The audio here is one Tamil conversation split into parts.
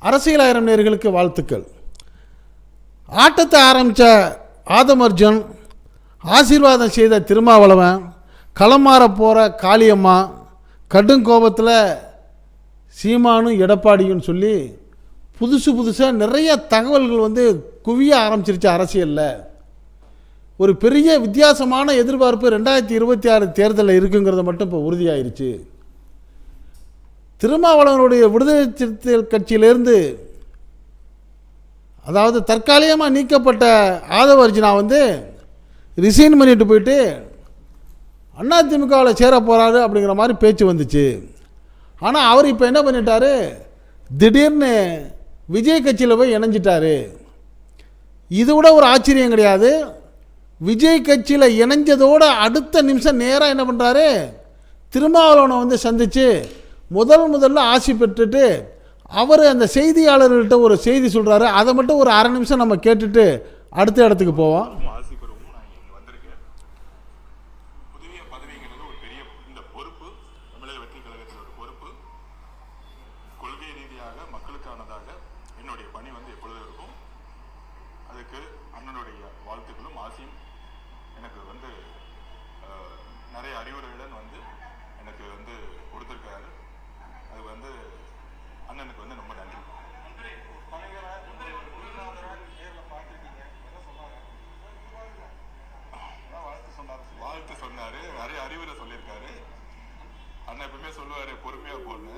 அரசியலாயிரம் நேயர்களுக்கு வாழ்த்துக்கள். ஆட்டத்தை ஆரம்பித்த ஆதம் அர்ஜுன், ஆசீர்வாதம் செய்த திருமாவளவன், களம் மாற போகிற காளியம்மா, கடும் கோபத்தில் சீமானும் எடப்பாடியும் சொல்லி புதுசாக நிறைய தகவல்கள் குவிய ஆரம்பிச்சிருச்சு. அரசியலில் ஒரு பெரிய வித்தியாசமான எதிர்பார்ப்பு 2026 தேர்தலில் இருக்குங்கிறத மட்டும் இப்போ உறுதியாயிருச்சு. திருமாவளவனுடைய விடுதலை சிறுத்தைகள் கட்சியிலேருந்து, அதாவது தற்காலிகமாக நீக்கப்பட்ட ஆதவ அர்ஜுனா ரிசைன் பண்ணிட்டு போயிட்டு அதிமுகவில் சேர போகிறாரு அப்படிங்கிற மாதிரி பேச்சு வந்துச்சு. ஆனால் அவர் இப்போ என்ன பண்ணிட்டாரு, திடீர்னு விஜய் கட்சியில் போய் இணைஞ்சிட்டாரு. இது விட ஒரு ஆச்சரியம் கிடையாது. விஜய் கட்சியில் இணைஞ்சதோடு அடுத்த நிமிஷம் நேராக என்ன பண்ணுறாரு, திருமாவளவனை சந்தித்து முதல்ல ஆசி பெற்றுட்டு அவர் அந்த செய்தியாளர்கள்ட்ட ஒரு செய்தி சொல்கிறாரு. அதை மட்டும் ஒரு அரை நிமிஷம் நம்ம கேட்டுட்டு அடுத்த இடத்துக்கு போவோம். நிறைய அறிவுரையுடன் எனக்கு கொடுத்துருக்காரு. அது அண்ணனுக்கு ரொம்ப நன்றி. வாழ்த்து சொன்னாரு, நிறைய அறிவுரை சொல்லியிருக்காரு. அண்ணன் எப்பவுமே சொல்லுவாரு, பொறுமையா போன்னு.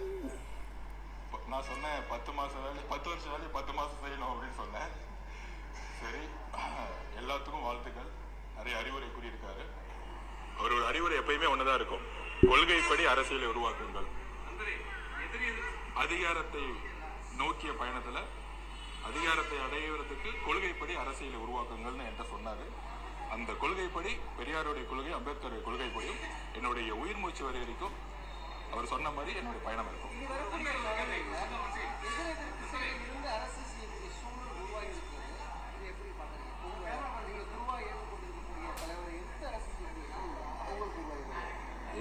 நான் சொன்னேன் 10 மாசம் வேலை 10 வருஷம் வேலை 10 மாசம் செய்யணும் அப்படின்னு சொன்னேன். சரி, எல்லாத்துக்கும் வாழ்த்துக்கள். நிறைய அறிவுரை கூறியிருக்காரு. அவரோட அறிவுரை எப்பயுமே ஒண்ணுதான் இருக்கும், கொள்கைப்படி அரசியலை உருவாக்குங்கள். அதிகாரத்தை நோக்கிய பயணத்துல அதிகாரத்தை அடைவதற்கு கொள்கைப்படி அரசியலை உருவாக்குங்கள்னு என்கிட்ட சொன்னாரு. அந்த கொள்கைப்படி, பெரியாருடைய கொள்கை, அம்பேத்கருடைய கொள்கைப்படியும் என்னுடைய உயிர் மூச்சு வரை வரைக்கும் அவர் சொன்ன மாதிரி என்னுடைய பயணம் இருக்கும்.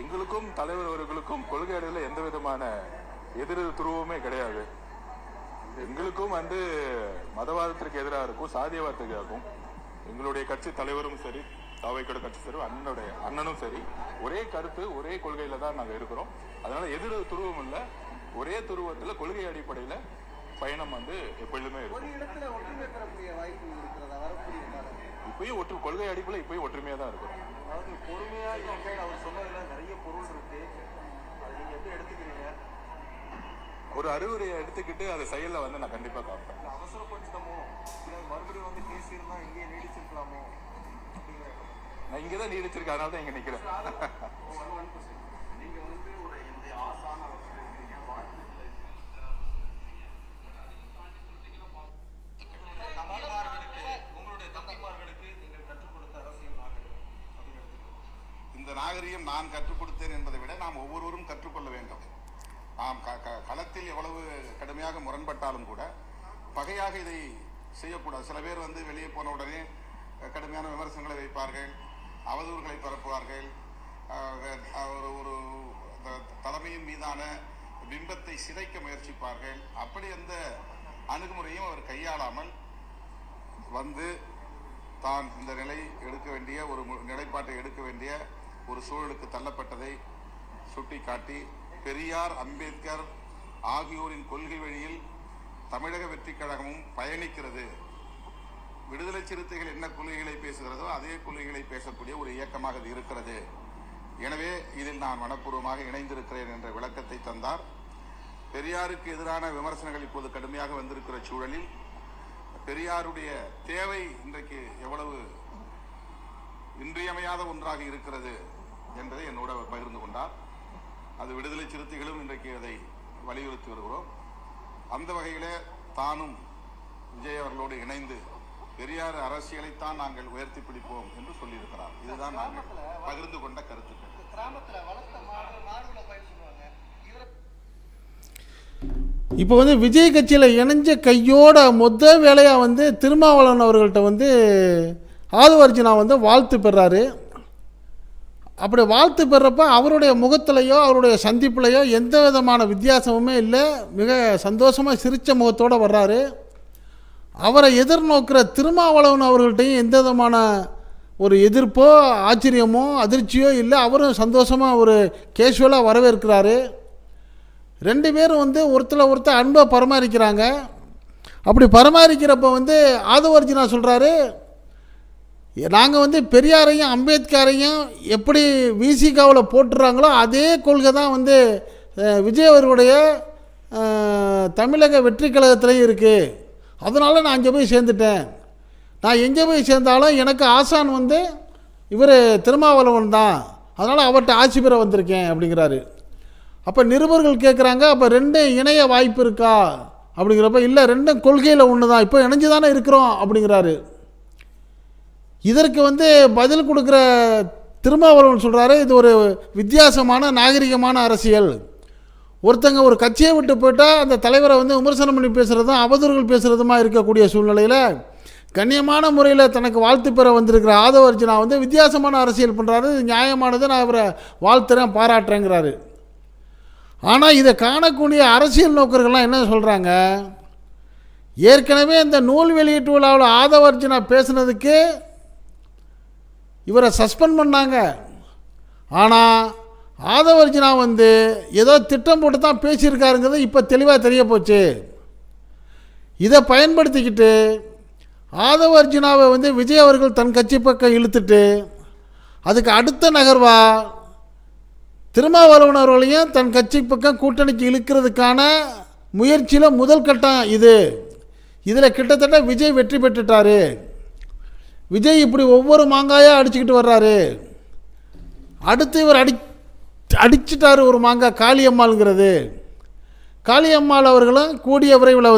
எங்களுக்கும் தலைவர் அவர்களுக்கும் கொள்கை அடையில எந்த விதமான எதிர் துருவமே கிடையாது. எங்களுக்கும் மதவாதத்திற்கு எதிராக இருக்கும், சாதியவாதத்துக்கு ஆகும். எங்களுடைய கட்சி தலைவரும் சரி, தாவைக்கோட கட்சி சரி, அண்ணனும் சரி, ஒரே கருத்து ஒரே கொள்கையில தான் நாங்க இருக்கிறோம். அதனால எதிர் துருவம் இல்லை, ஒரே துருவத்துல கொள்கை அடிப்படையில பயணம் எப்பொழுதுமே இருக்கும். இப்பயும் கொள்கை அடிப்படையில் இப்பயும் ஒற்றுமையா தான் இருக்கும். அதாவது பொறுமையா அவர் சொன்னதுல நிறைய பொருள் இருக்கு, அதை நீங்க எப்படி எடுத்துக்கிறீங்க? ஒரு அறிவுரையை எடுத்துக்கிட்டு அதை செயல்ல நான் கண்டிப்பா காப்பேன். அவசரப்பட்டுட்டோமோ, மறுபடியும் பேசியிருந்தா இங்கே நீடிச்சிருக்கலாமோ? நான் இங்கதான் நீடிச்சிருக்கேன், அதனால தான் இங்க நிக்கிறேன். நீங்க ஒரு இந்த ஆசான இந்த நாகரிகம் நான் கற்றுக் கொடுத்தேன் என்பதை விட நாம் ஒவ்வொருவரும் கற்றுக்கொள்ள வேண்டும். நாம் களத்தில் எவ்வளவு கடுமையாக முரண்பட்டாலும் கூட பகையாக இதை செய்யக்கூடாது. சில பேர் வெளியே போன உடனே கடுமையான விமர்சனங்களை வைப்பார்கள், அவதூறுகளை பரப்புவார்கள், ஒரு தலைமையின் மீதான பிம்பத்தை சிதைக்க முயற்சிப்பார்கள். அப்படி எந்த அணுகுமுறையும் அவர் கையாளாமல் தான் இந்த நிலை எடுக்க வேண்டிய ஒரு நிலைப்பாட்டை எடுக்க வேண்டிய ஒரு சூழலுக்கு தள்ளப்பட்டதை சுட்டி காட்டி, பெரியார், அம்பேத்கர் ஆகியோரின் கொள்கை வழியில் தமிழக வெற்றி கழகமும் பயணிக்கிறது. விடுதலை சிறுத்தைகள் என்ன கொள்கைகளை பேசுகிறதோ அதே கொள்கைகளை பேசக்கூடிய ஒரு இயக்கமாக இது இருக்கிறது. எனவே இதில் நான் மனப்பூர்வமாக இணைந்திருக்கிறேன் என்ற விளக்கத்தை தந்தார். பெரியாருக்கு எதிரான விமர்சனங்கள் இப்போது கடுமையாக வந்திருக்கிற சூழலில் பெரியாருடைய தேவை இன்றைக்கு எவ்வளவு இன்றியமையாத ஒன்றாக இருக்கிறது என்பதை என்னோட பகிர்ந்து கொண்டார். அது விடுதலை சிறுத்தைகளும் இன்றைக்கு அதை வலியுறுத்தி வருகிறோம். அந்த வகையிலே தானும் விஜய் அவர்களோடு இணைந்து பெரியார் அரசியலைத்தான் நாங்கள் உயர்த்தி பிடிப்போம் என்று சொல்லியிருக்கிறார். இதுதான் நாங்கள் பகிர்ந்து கொண்ட கருத்துக்கள். இப்போ விஜய் கட்சியில் இணைஞ்ச கையோட வேலையாக திருமாவளவன் அவர்கள்ட்ட ஆதவ அர்ஜுனா வாழ்த்து பெறாரு. அப்படி வாழ்த்து பெறப்ப அவருடைய முகத்திலையோ அவருடைய சந்திப்புலையோ எந்த விதமான வித்தியாசமுமே இல்லை. மிக சந்தோஷமாக சிரித்த முகத்தோடு வர்றாரு. அவரை எதிர்நோக்கிற திருமாவளவன் அவர்கள்ட்டையும் எந்த விதமான ஒரு எதிர்ப்போ ஆச்சரியமோ அதிர்ச்சியோ இல்லை. அவரும் சந்தோஷமாக ஒரு கேஷுவலாக வரவேற்கிறாரு. ரெண்டு பேரும் ஒருத்தர் அன்பை பராமரிக்கிறாங்க. அப்படி பராமரிக்கிறப்ப ஆதவர்ஜுனா சொல்கிறாரு, நாங்கள் பெரியாரையும் அம்பேத்கரையும் எப்படி விசிகாவில் போட்டுறாங்களோ அதே கொள்கை தான் விஜய் அவர்களுடைய தமிழக வெற்றி கழகத்துலேயும் இருக்குது. அதனால் நான் அங்கே போய் சேர்ந்துட்டேன். நான் எங்கே போய் சேர்ந்தாலும் எனக்கு ஆசான் இவர் திருமாவளவன் தான், அதனால் அவர்கிட்ட ஆட்சி பெற வந்திருக்கேன் அப்படிங்கிறாரு. அப்போ நிருபர்கள் கேட்குறாங்க, அப்போ ரெண்டும் இணைய வாய்ப்பு இருக்கா அப்படிங்கிறப்ப, இல்லை ரெண்டும் கொள்கையில் ஒன்று தான், இப்போ இணைஞ்சு தானே இருக்கிறோம் அப்படிங்கிறாரு. இதற்கு பதில் கொடுக்குற திருமாவளவன் சொல்கிறாரு, இது ஒரு வித்தியாசமான நாகரிகமான அரசியல். ஒருத்தங்க ஒரு கட்சியை விட்டு போயிட்டால் அந்த தலைவரை விமர்சனம் பண்ணி பேசுகிறதும் அவதூறுகள் பேசுகிறதுமா இருக்கக்கூடிய சூழ்நிலையில் கண்ணியமான முறையில் தனக்கு வாழ்த்து பெற வந்திருக்கிற ஆதவர்ஜுனா வித்தியாசமான அரசியல் பண்ணுறாரு. இது நியாயமானது, நான் அவரை வாழ்த்துறேன் பாராட்டுறேங்கிறாரு. ஆனால் இதை காணக்கூடிய அரசியல் நோக்கர்கள்லாம் என்ன சொல்கிறாங்க, ஏற்கனவே இந்த நூல் வெளியீட்டு விழாவில் ஆதவர்ஜுனா பேசுனதுக்கு இவரை சஸ்பெண்ட் பண்ணாங்க. ஆனால் ஆதவர்ஜுனா ஏதோ திட்டம் போட்டு தான் பேசியிருக்காருங்கிறது இப்போ தெளிவாக தெரிய போச்சு. இதை பயன்படுத்திக்கிட்டு ஆதவர்ஜுனாவை விஜய் அவர்கள் தன் கட்சி பக்கம் இழுத்துட்டு அதுக்கு அடுத்த நகர்வா திருமாவளவன் அவர்களையும் தன் கட்சி பக்கம் கூட்டணிக்கு இழுக்கிறதுக்கான முயற்சியில் முதல் கட்டம் இது. இதில் கிட்டத்தட்ட விஜய் வெற்றி பெற்றுட்டார். விஜய் இப்படி ஒவ்வொரு மாங்காயாக அடிச்சுக்கிட்டு வர்றாரு. அடுத்து இவர் அடிச்சிட்டார் ஒரு மாங்காய், காளியம்மாளுங்கிறது. காளியம்மாள் அவர்களும் கூடிய விரைவில்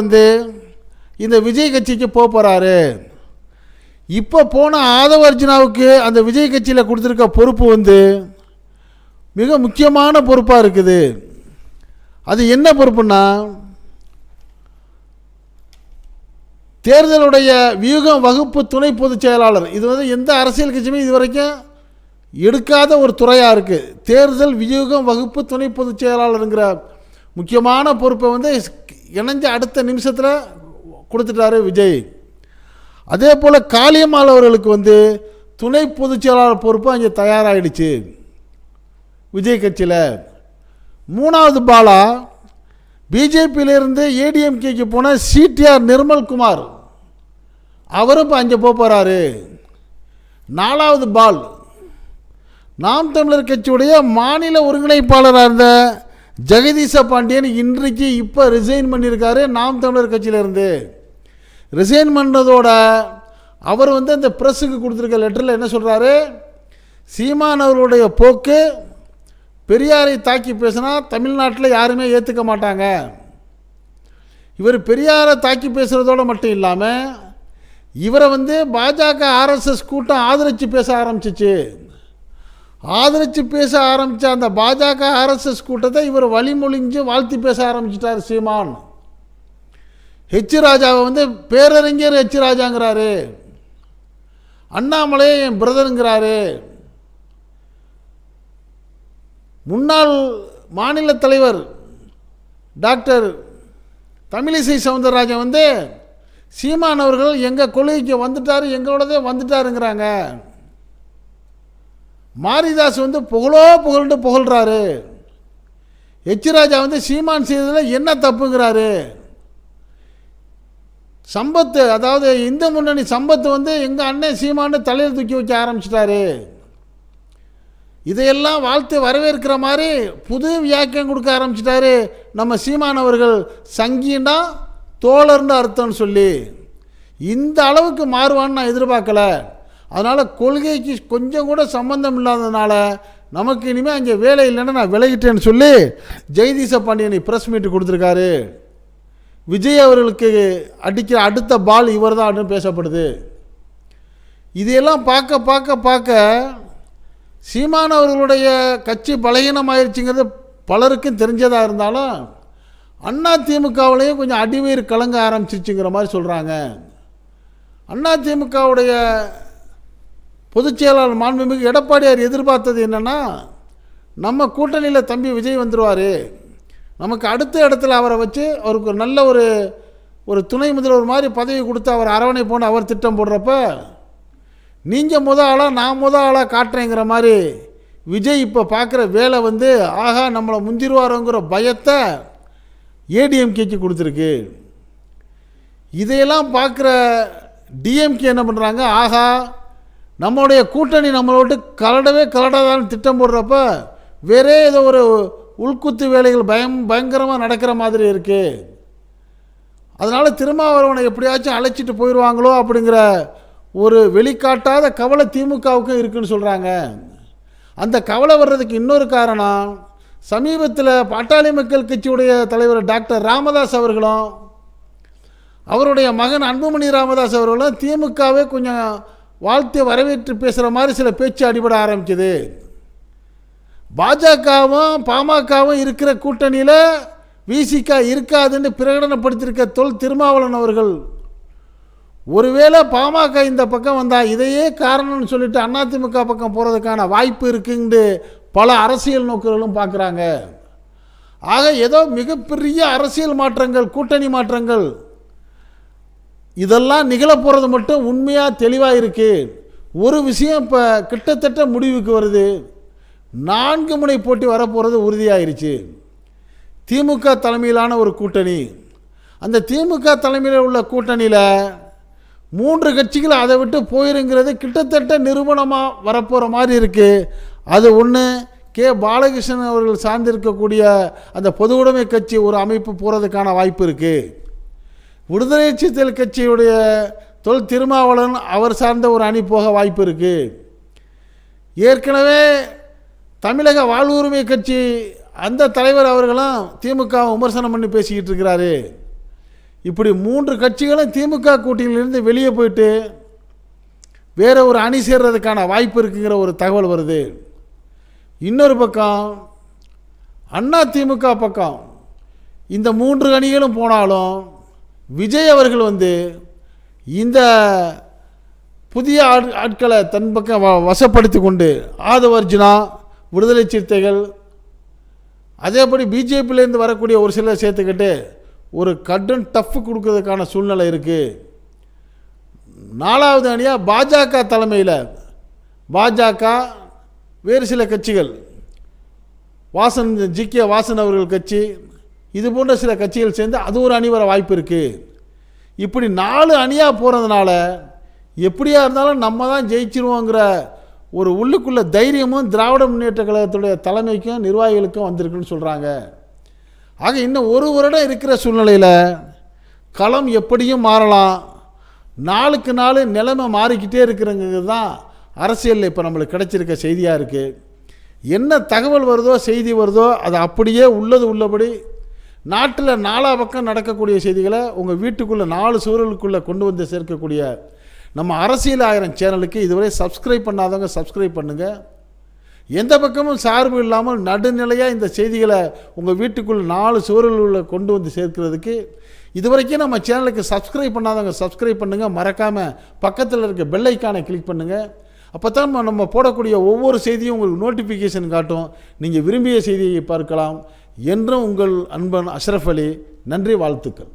இந்த விஜய் கட்சிக்கு போகிறாரு. இப்போ போன ஆதவர்ஜுனாவுக்கு அந்த விஜய் கட்சியில் கொடுத்துருக்க பொறுப்பு மிக முக்கியமான பொறுப்பாக இருக்குது. அது என்ன பொறுப்புன்னா, தேர்தலுடைய வியூகம் வகுப்பு துணை பொதுச் செயலாளர். இது எந்த அரசியல் கட்சியுமே இதுவரைக்கும் எடுக்காத ஒரு துறையாக இருக்குது. தேர்தல் வியூகம் வகுப்பு துணை பொதுச் செயலாளருங்கிற முக்கியமான பொறுப்பை இணைஞ்ச அடுத்த நிமிஷத்தில் கொடுத்துட்டாரு விஜய். அதே போல் காளியம்மாள் அவர்களுக்கு துணை பொதுச் செயலாளர் பொறுப்பு அங்கே தயாராகிடுச்சு விஜய் கட்சியில். மூணாவது பாலா பிஜேபியிலிருந்து ஏடிஎம்கேக்கு போன சிடிஆர் நிர்மல்குமார், அவரும் இப்போ அங்கே போகிறாரு. நாலாவது பால் நாம் தமிழர் கட்சியுடைய மாநில ஒருங்கிணைப்பாளராக இருந்த ஜெகதீச பாண்டியன் இன்றைக்கு இப்போ ரிசைன் பண்ணியிருக்காரு. நாம் தமிழர் கட்சியிலேருந்து ரிசைன் பண்ணதோட அவர் அந்த ப்ரெஸ்ஸுக்கு கொடுத்துருக்க லெட்டரில் என்ன சொல்கிறாரு, சீமான் அவர்களுடைய போக்கு பெரியாரை தாக்கி பேசினா தமிழ்நாட்டில் யாருமே ஏற்றுக்க மாட்டாங்க. இவர் பெரியாரை தாக்கி பேசுகிறதோடு மட்டும் இல்லாமல் இவரை பாஜக ஆர்எஸ்எஸ் கூட்டம் ஆதரித்து பேச ஆரம்பிச்சிச்சு. ஆதரித்து பேச ஆரம்பித்த அந்த பாஜக ஆர்எஸ்எஸ் கூட்டத்தை இவர் வழிமொழிஞ்சு வாழ்த்தி பேச ஆரம்பிச்சிட்டார் சீமான். ஹெச் ராஜாவை பேரறிஞர் ஹெச் ராஜாங்கிறாரு, அண்ணாமலை என் பிரதருங்கிறாரு, முன்னாள் மாநில தலைவர் டாக்டர் தமிழிசை சவுந்தரராஜன் சீமான் அவர்கள் எங்கள் கொள்கைக்கு வந்துட்டார், எங்களோடதே வந்துட்டாருங்கிறாங்க. மாரிதாஸ் புகழ்ந்து புகழ்கிறாரு. ஹெச் ராஜா சீமான் செய்ததில் என்ன தப்புங்கிறாரு. சம்பத்து, அதாவது இந்து முன்னணி சம்பத்து எங்கள் அண்ணன் சீமானு தலையில் தூக்கி வைக்க ஆரம்பிச்சிட்டாரு. இதையெல்லாம் வாழ்த்து வரவேற்கிற மாதிரி புது வியாக்கியம் கொடுக்க ஆரம்பிச்சிட்டாரு நம்ம சீமான் அவர்கள். சங்கின்னா தோழர்னு அர்த்தம்னு சொல்லி இந்த அளவுக்கு மாறுவான்னு நான் எதிர்பார்க்கல. அதனால் கொள்கைக்கு கொஞ்சம் கூட சம்பந்தம் இல்லாததுனால நமக்கு இனிமேல் அங்கே வேலை இல்லைன்னு நான் விலகிட்டேன்னு சொல்லி ஜெகதீச பாண்டியனை ப்ரெஸ் மீட்டு கொடுத்துருக்காரு. விஜய் அவர்களுக்கு அடிக்கிற அடுத்த பால் இவர் தான் பேசப்படுது. இதையெல்லாம் பார்க்க சீமான் அவர்களுடைய கட்சி பலகீனமாயிருச்சுங்கிறது பலருக்கும் தெரிஞ்சதாக இருந்தாலும் அதிமுகவிலையும் கொஞ்சம் அடிவயிறு கலங்க ஆரம்பிச்சிச்சுங்கிற மாதிரி சொல்கிறாங்க. அதிமுகவுடைய பொதுச் செயலாளர் மாண்புமிகு எடப்பாடியார் எதிர்பார்த்தது என்னென்னா, நம்ம கூட்டணியில் தம்பி விஜய் வந்துடுவார், நமக்கு அடுத்த இடத்துல அவரை வச்சு அவருக்கு ஒரு நல்ல ஒரு துணை முதல்வர் மாதிரி பதவி கொடுத்து அவர் அரவணை போன அவர் திட்டம் போடுறப்ப, நீங்கள் ஆளாக நான் ஆளாக காட்டுறேங்கிற மாதிரி விஜய் இப்போ பார்க்குற வேலை வந்து ஆகா நம்மளை முந்திருவாரோங்கிற பயத்தை ஏடிஎம்கேக்கு கொடுத்துருக்கு. இதையெல்லாம் பார்க்குற டிஎம்கே என்ன பண்ணுறாங்க, ஆகா நம்மளுடைய கூட்டணி நம்மளை விட்டு கலடாதான்னு திட்டம் போடுறப்ப வேறே ஏதோ ஒரு உள்குத்து வேலைகள் பயங்கரமாக நடக்கிற மாதிரி இருக்குது, அதனால் திருமாவளவனை எப்படியாச்சும் அழைச்சிட்டு போயிடுவாங்களோ அப்படிங்கிற ஒரு வெளிக்காட்டாத கவலை திமுகவுக்கும் இருக்குன்னு சொல்கிறாங்க. அந்த கவலை வர்றதுக்கு இன்னொரு காரணம், சமீபத்தில் பாட்டாளி மக்கள் கட்சியுடைய தலைவர் டாக்டர் ராமதாஸ் அவர்களும் அவருடைய மகன் அன்புமணி ராமதாஸ் அவர்களும் திமுகவே கொஞ்சம் வாழ்த்து வரவேற்று பேசுகிற மாதிரி சில பேச்சு அடிபட ஆரம்பிக்குது. பாஜகவும் பாமகவும் இருக்கிற கூட்டணியில் விசிக இருக்காதுன்னு பிரகடனப்படுத்தியிருக்க திருமாவளவன் அவர்கள் ஒருவேளை பாமக இந்த பக்கம் வந்தால் இதையே காரணம்னு சொல்லிட்டு அதிமுக பக்கம் போகிறதுக்கான வாய்ப்பு இருக்குன்னு பல அரசியல் நோக்கர்களும் பார்க்குறாங்க. ஆக ஏதோ மிகப்பெரிய அரசியல் மாற்றங்கள், கூட்டணி மாற்றங்கள் இதெல்லாம் நிகழப்போகிறது மட்டும் உண்மையாக தெளிவாக இருக்குது. ஒரு விஷயம் இப்போ கிட்டத்தட்ட முடிவுக்கு வருது, 4 முனை போட்டி வரப்போகிறது உறுதியாயிருச்சு. திமுக தலைமையிலான ஒரு கூட்டணி, அந்த திமுக தலைமையில் உள்ள கூட்டணியில் 3 கட்சிகள் அதை விட்டு போயிருங்கிறது கிட்டத்தட்ட நிரூபணமாக வரப்போகிற மாதிரி இருக்குது. அது ஒன்று, கே பாலகிருஷ்ணன் அவர்கள் சார்ந்திருக்கக்கூடிய அந்த பொது உடைமை கட்சி ஒரு அமைப்பு போகிறதுக்கான வாய்ப்பு இருக்குது. விடுதலை சிறுத்தைகள் கட்சியுடைய திருமாவளவன் அவர் சார்ந்த ஒரு அணி போக வாய்ப்பு இருக்குது. ஏற்கனவே தமிழக வாழ்வுரிமை கட்சி அந்த தலைவர் அவர்களும் திமுக விமர்சனம் பண்ணி பேசிக்கிட்டு இருக்கிறாரு. இப்படி 3 கட்சிகளும் திமுக கூட்டணியிலிருந்து வெளியே போயிட்டு வேற ஒரு அணி சேர்றதுக்கான வாய்ப்பு இருக்குங்கிற ஒரு தகவல் வருது. இன்னொரு பக்கம் அண்ணா திமுக பக்கம் இந்த 3 அணிகளும் போனாலும் விஜய் அவர்கள் வந்து இந்த புதிய ஆட்களை தன் பக்கம் வசப்படுத்தி கொண்டு ஆதவர்ஜுனா, விடுதலை சிறுத்தைகள், அதேபடி பிஜேபியிலேருந்து வரக்கூடிய ஒரு சிலர் சேர்த்துக்கிட்டு ஒரு கடன் டஃப் கொடுக்கறதுக்கான சூழ்நிலை இருக்குது. 4வது அணியாக பாஜக தலைமையில் பாஜக வேறு சில கட்சிகள், ஜிகே வாசன் அவர்கள் கட்சி, இது போன்ற சில கட்சிகள் சேர்ந்து அது ஒரு அணி வர வாய்ப்பு இருக்குது. இப்படி 4 அணியாக போகிறதுனால எப்படியா இருந்தாலும் நம்ம தான் ஜெயிச்சிருவோங்கிற ஒரு உள்ளுக்குள்ள தைரியமும் திராவிட முன்னேற்ற கழகத்துடைய தலைமைக்கும் நிர்வாகிகளுக்கும் வந்திருக்குன்னு சொல்கிறாங்க. ஆக இன்னும் 1 வருடம் இருக்கிற சூழ்நிலையில் களம் எப்படியும் மாறலாம். நாளுக்கு நாள் நிலைமை மாறிக்கிட்டே இருக்கிறங்கிறது தான் அரசியலில் இப்போ நம்மளுக்கு கிடைச்சிருக்க செய்தியாக இருக்குது. என்ன தகவல் வருதோ செய்தி வருதோ அதை அப்படியே உள்ளபடி நாட்டில் 4 பக்கம் நடக்கக்கூடிய செய்திகளை உங்கள் வீட்டுக்குள்ளே 4 சூழலுக்குள்ளே கொண்டு வந்து சேர்க்கக்கூடிய நம்ம அரசியல் 1000 சேனலுக்கு இதுவரை சப்ஸ்கிரைப் பண்ணாதவங்க சப்ஸ்கிரைப் பண்ணுங்கள். எந்த பக்கமும் சார்பு இல்லாமல் நடுநிலையாக இந்த செய்திகளை உங்கள் வீட்டுக்குள்ளே 4 சூழலுக்குள்ளே கொண்டு வந்து சேர்க்கிறதுக்கு இதுவரைக்கும் நம்ம சேனலுக்கு சப்ஸ்கிரைப் பண்ணாதவங்க சப்ஸ்கிரைப் பண்ணுங்கள். மறக்காமல் பக்கத்தில் இருக்க பெல் ஐக்கானை கிளிக் பண்ணுங்கள். அப்போ தான் நம்ம போடக்கூடிய ஒவ்வொரு செய்தியும் உங்களுக்கு நோட்டிஃபிகேஷன் காட்டும். நீங்கள் விரும்பிய செய்தியை பார்க்கலாம். என்றும் உங்கள் அன்பன் அஷ்ரஃப் அலி. நன்றி, வாழ்த்துக்கள்.